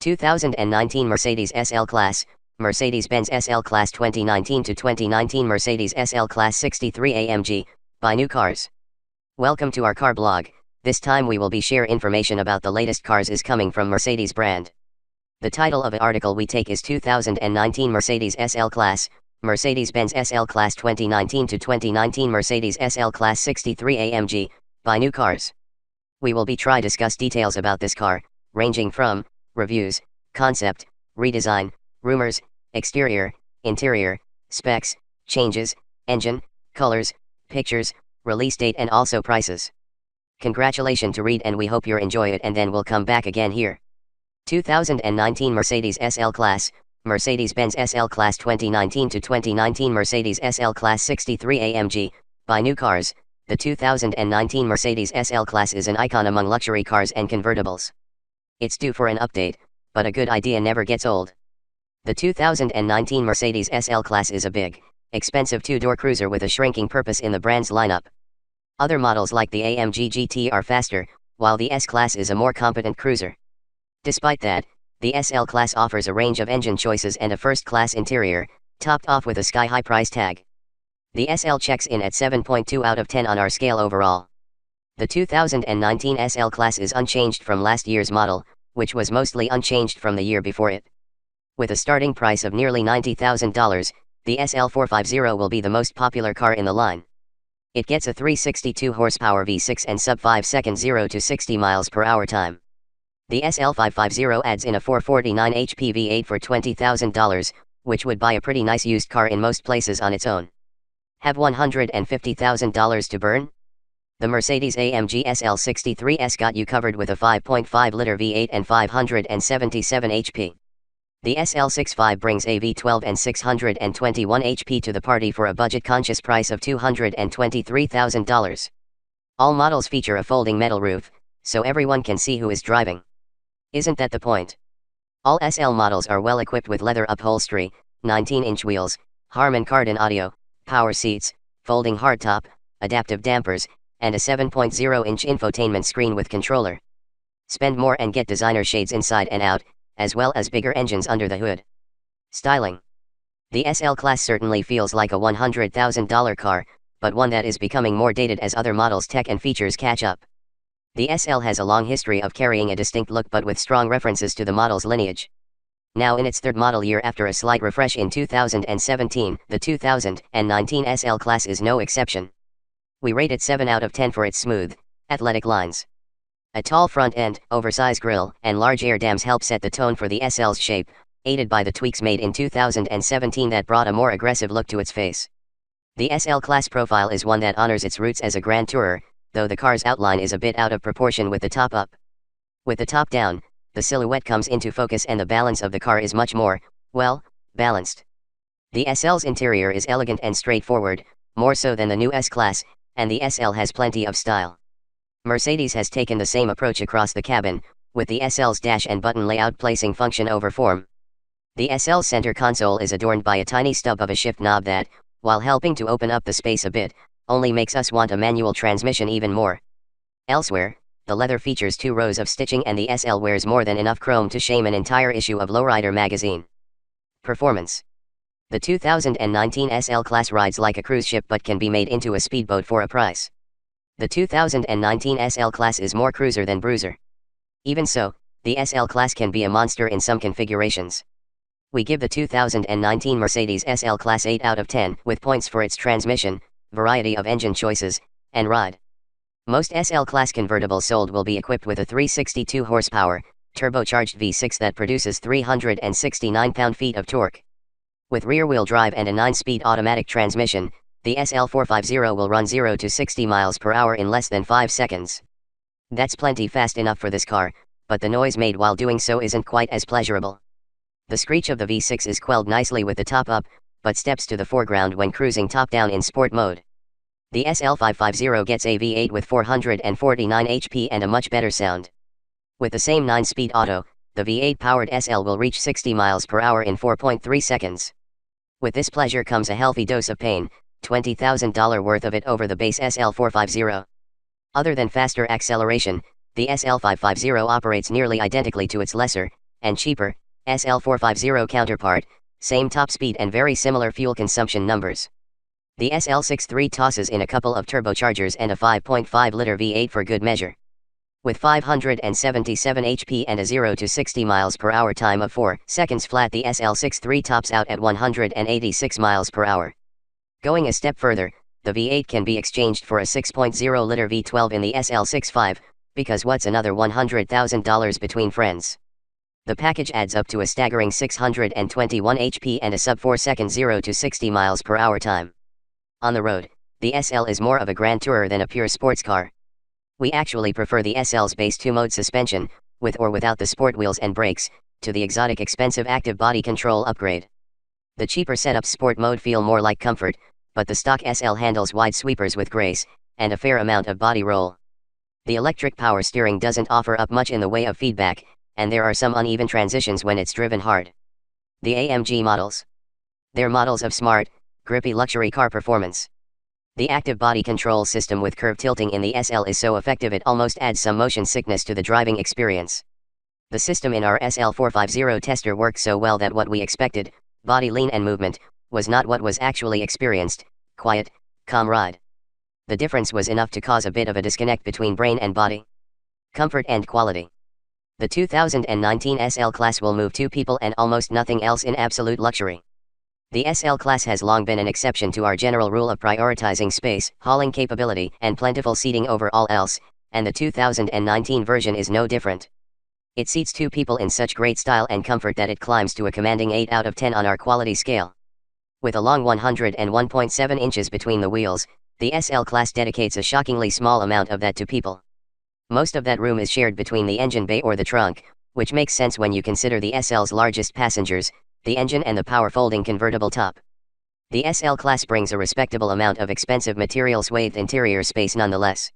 2019 Mercedes SL Class, Mercedes-Benz SL Class 2019 to 2019 Mercedes SL Class 63 AMG, buy new cars. Welcome to our car blog. This time we will be share information about the latest cars is coming from Mercedes brand. The title of the article we take is 2019 Mercedes SL Class, Mercedes-Benz SL Class 2019 to 2019 Mercedes SL Class 63 AMG, buy new cars. We will be try discuss details about this car, ranging from reviews, concept, redesign, rumors, exterior, interior, specs, changes, engine, colors, pictures, release date and also prices. Congratulations to read and we hope you enjoy it and then we'll come back again here. 2019 Mercedes SL Class, Mercedes-Benz SL Class 2019 to 2019 Mercedes SL Class 63 AMG, buy new cars. The 2019 Mercedes SL Class is an icon among luxury cars and convertibles. It's due for an update, but a good idea never gets old. The 2019 Mercedes SL Class is a big, expensive two-door cruiser with a shrinking purpose in the brand's lineup. Other models like the AMG GT are faster, while the S-Class is a more competent cruiser. Despite that, the SL Class offers a range of engine choices and a first-class interior, topped off with a sky-high price tag. The SL checks in at 7.2 out of 10 on our scale overall. The 2019 SL Class is unchanged from last year's model, which was mostly unchanged from the year before it. With a starting price of nearly $90,000, the SL450 will be the most popular car in the line. It gets a 362 horsepower V6 and sub 5 second 0 to 60 miles per hour time. The SL550 adds in a 449 HP V8 for $20,000, which would buy a pretty nice used car in most places on its own. Have $150,000 to burn? The Mercedes-AMG SL63S got you covered with a 5.5-liter V8 and 577 HP. The SL65 brings a V12 and 621 HP to the party for a budget-conscious price of $223,000. All models feature a folding metal roof, so everyone can see who is driving. Isn't that the point? All SL models are well equipped with leather upholstery, 19-inch wheels, Harman Kardon audio, power seats, folding hardtop, adaptive dampers, and a 7.0-inch infotainment screen with controller. Spend more and get designer shades inside and out, as well as bigger engines under the hood. Styling. The SL Class certainly feels like a $100,000 car, but one that is becoming more dated as other models' tech and features catch up. The SL has a long history of carrying a distinct look but with strong references to the model's lineage. Now in its third model year after a slight refresh in 2017, the 2019 SL Class is no exception. We rate it 7 out of 10 for its smooth, athletic lines. A tall front end, oversized grille, and large air dams help set the tone for the SL's shape, aided by the tweaks made in 2017 that brought a more aggressive look to its face. The SL Class profile is one that honors its roots as a grand tourer, though the car's outline is a bit out of proportion with the top up. With the top down, the silhouette comes into focus and the balance of the car is much more, well, balanced. The SL's interior is elegant and straightforward, more so than the new S-Class, and the SL has plenty of style. Mercedes has taken the same approach across the cabin, with the SL's dash and button layout placing function over form. The SL's center console is adorned by a tiny stub of a shift knob that, while helping to open up the space a bit, only makes us want a manual transmission even more. Elsewhere, the leather features 2 rows of stitching and the SL wears more than enough chrome to shame an entire issue of Lowrider magazine. Performance. The 2019 SL Class rides like a cruise ship but can be made into a speedboat for a price. The 2019 SL Class is more cruiser than bruiser. Even so, the SL Class can be a monster in some configurations. We give the 2019 Mercedes SL Class 8 out of 10 with points for its transmission, variety of engine choices, and ride. Most SL Class convertibles sold will be equipped with a 362 horsepower, turbocharged V6 that produces 369 pound-feet of torque. With rear-wheel drive and a 9-speed automatic transmission, the SL450 will run 0 to 60 miles per hour in less than 5 seconds. That's plenty fast enough for this car, but the noise made while doing so isn't quite as pleasurable. The screech of the V6 is quelled nicely with the top up, but steps to the foreground when cruising top down in sport mode. The SL550 gets a V8 with 449 HP and a much better sound. With the same 9-speed auto, the V8-powered SL will reach 60 miles per hour in 4.3 seconds. With this pleasure comes a healthy dose of pain, $20,000 worth of it over the base SL450. Other than faster acceleration, the SL550 operates nearly identically to its lesser, and cheaper, SL450 counterpart, same top speed and very similar fuel consumption numbers. The SL63 tosses in a couple of turbochargers and a 5.5-liter V8 for good measure. With 577 HP and a 0 to 60 miles per hour time of 4 seconds flat, the SL63 tops out at 186 miles per hour. Going a step further, the V8 can be exchanged for a 6.0-liter V12 in the SL65, because what's another $100,000 between friends? The package adds up to a staggering 621 HP and a sub 4 second 0 to 60 miles per hour time. On the road, the SL is more of a grand tourer than a pure sports car. We actually prefer the SL's base 2-mode suspension, with or without the sport wheels and brakes, to the exotic expensive active body control upgrade. The cheaper setups sport mode feel more like comfort, but the stock SL handles wide sweepers with grace, and a fair amount of body roll. The electric power steering doesn't offer up much in the way of feedback, and there are some uneven transitions when it's driven hard. The AMG models. They're models of smart, grippy luxury car performance. The active body control system with curve tilting in the SL is so effective it almost adds some motion sickness to the driving experience. The system in our SL450 tester worked so well that what we expected, body lean and movement, was not what was actually experienced, quiet, calm ride. The difference was enough to cause a bit of a disconnect between brain and body. Comfort and quality. The 2019 SL class will move 2 people and almost nothing else in absolute luxury. The SL class has long been an exception to our general rule of prioritizing space, hauling capability, and plentiful seating over all else, and the 2019 version is no different. It seats 2 people in such great style and comfort that it climbs to a commanding 8 out of 10 on our quality scale. With a long 101.7 inches between the wheels, the SL class dedicates a shockingly small amount of that to people. Most of that room is shared between the engine bay or the trunk, which makes sense when you consider the SL's largest passengers, the engine and the power-folding convertible top. The SL class brings a respectable amount of expensive material swathed interior space nonetheless.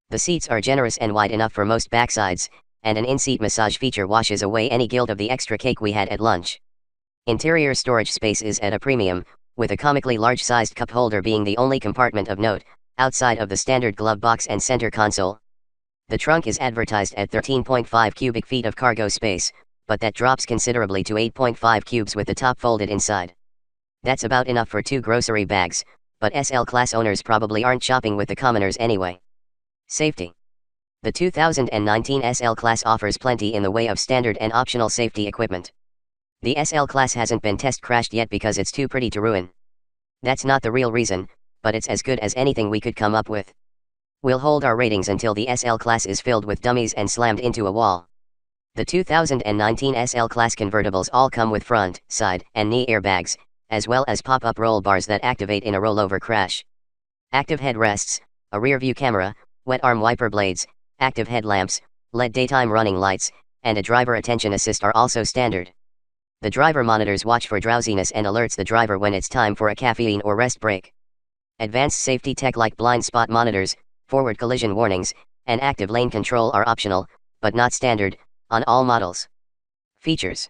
The seats are generous and wide enough for most backsides, and an in-seat massage feature washes away any guilt of the extra cake we had at lunch. Interior storage space is at a premium, with a comically large-sized cup holder being the only compartment of note, outside of the standard glove box and center console. The trunk is advertised at 13.5 cubic feet of cargo space, but that drops considerably to 8.5 cubes with the top folded inside. That's about enough for 2 grocery bags, but SL class owners probably aren't shopping with the commoners anyway. Safety. The 2019 SL class offers plenty in the way of standard and optional safety equipment. The SL class hasn't been test crashed yet because it's too pretty to ruin. That's not the real reason, but it's as good as anything we could come up with. We'll hold our ratings until the SL class is filled with dummies and slammed into a wall. The 2019 SL class convertibles all come with front, side, and knee airbags, as well as pop-up roll bars that activate in a rollover crash. Active headrests, a rear-view camera, wet arm wiper blades, active headlamps, LED daytime running lights, and a driver attention assist are also standard. The driver monitors watch for drowsiness and alerts the driver when it's time for a caffeine or rest break. Advanced safety tech like blind spot monitors, forward collision warnings, and active lane control are optional, but not standard, on all models. Features.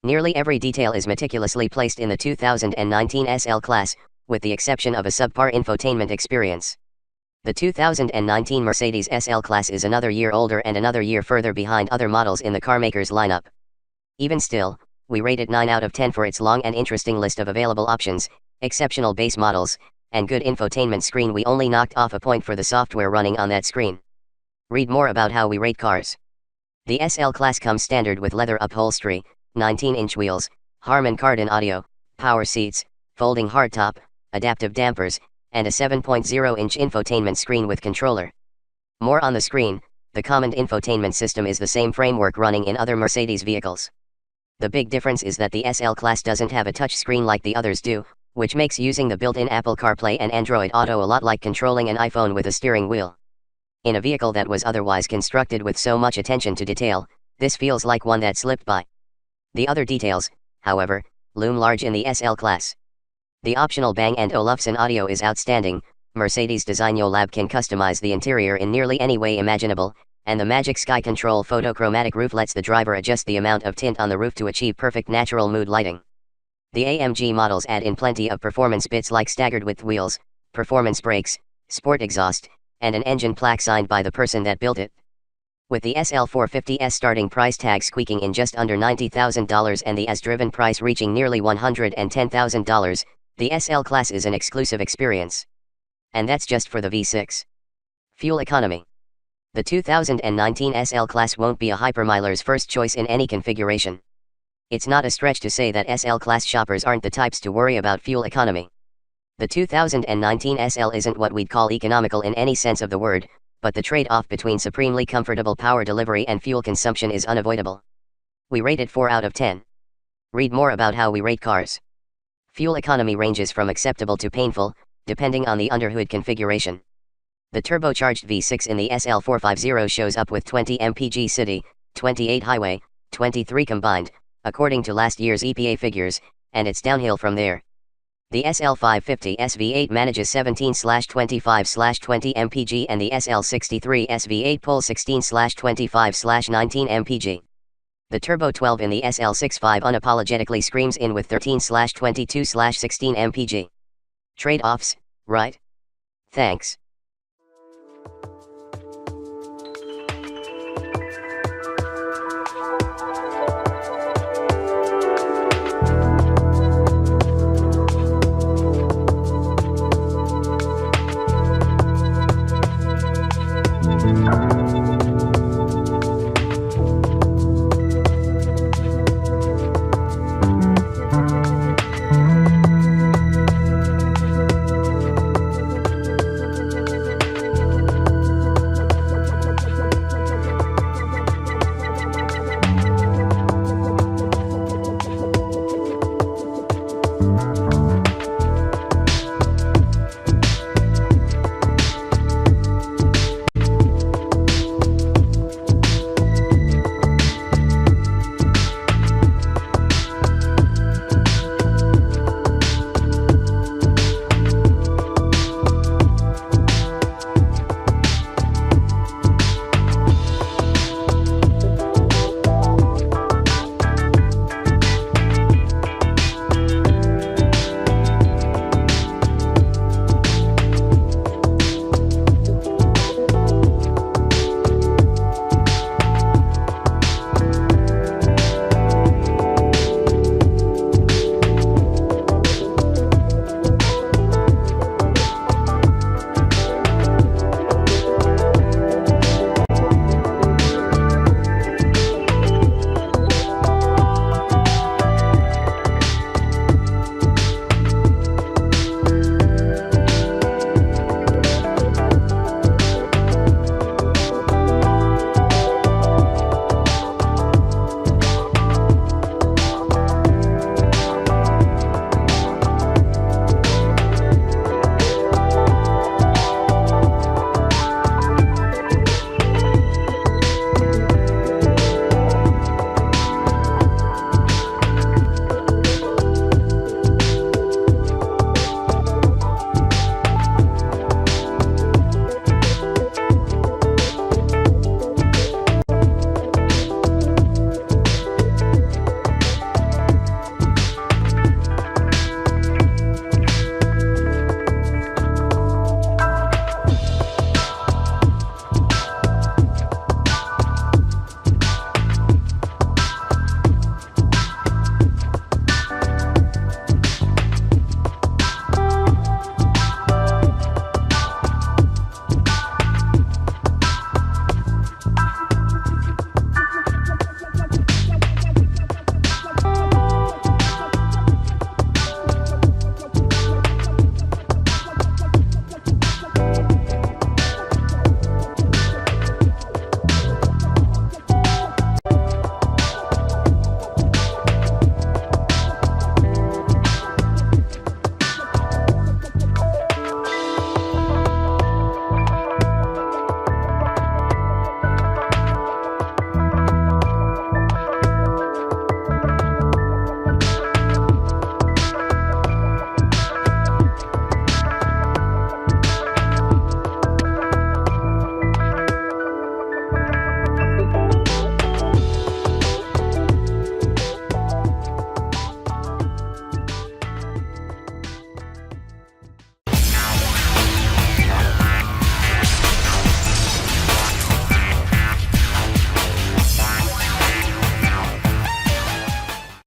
Nearly every detail is meticulously placed in the 2019 SL class, with the exception of a subpar infotainment experience. The 2019 Mercedes SL class is another year older and another year further behind other models in the carmaker's lineup. Even still, we rate it 9 out of 10 for its long and interesting list of available options, exceptional base models, and good infotainment screen. We only knocked off a point for the software running on that screen. Read more about how we rate cars. The SL class comes standard with leather upholstery, 19-inch wheels, Harman Kardon audio, power seats, folding hardtop, adaptive dampers, and a 7.0-inch infotainment screen with controller. More on the screen. The common infotainment system is the same framework running in other Mercedes vehicles. The big difference is that the SL class doesn't have a touch screen like the others do, which makes using the built-in Apple CarPlay and Android Auto a lot like controlling an iPhone with a steering wheel. In a vehicle that was otherwise constructed with so much attention to detail, this feels like one that slipped by. The other details, however, loom large in the SL class. The optional Bang & Olufsen audio is outstanding. Mercedes Designo Lab can customize the interior in nearly any way imaginable, and the Magic Sky Control photochromatic roof lets the driver adjust the amount of tint on the roof to achieve perfect natural mood lighting. The AMG models add in plenty of performance bits like staggered width wheels, performance brakes, sport exhaust, and an engine plaque signed by the person that built it. With the SL450S starting price tag squeaking in just under $90,000 and the as-driven price reaching nearly $110,000, the SL class is an exclusive experience. And that's just for the V6. Fuel economy. The 2019 SL class won't be a hypermiler's first choice in any configuration. It's not a stretch to say that SL class shoppers aren't the types to worry about fuel economy. The 2019 SL isn't what we'd call economical in any sense of the word, but the trade-off between supremely comfortable power delivery and fuel consumption is unavoidable. We rate it 4 out of 10. Read more about how we rate cars. Fuel economy ranges from acceptable to painful, depending on the underhood configuration. The turbocharged V6 in the SL450 shows up with 20 mpg city, 28 highway, 23 combined, according to last year's EPA figures, and it's downhill from there. The SL550 SV8 manages 17/25/20 mpg and the SL63 SV8 pulls 16/25/19 mpg. The Turbo 12 in the SL65 unapologetically screams in with 13/22/16 mpg. Trade-offs, right? Thanks.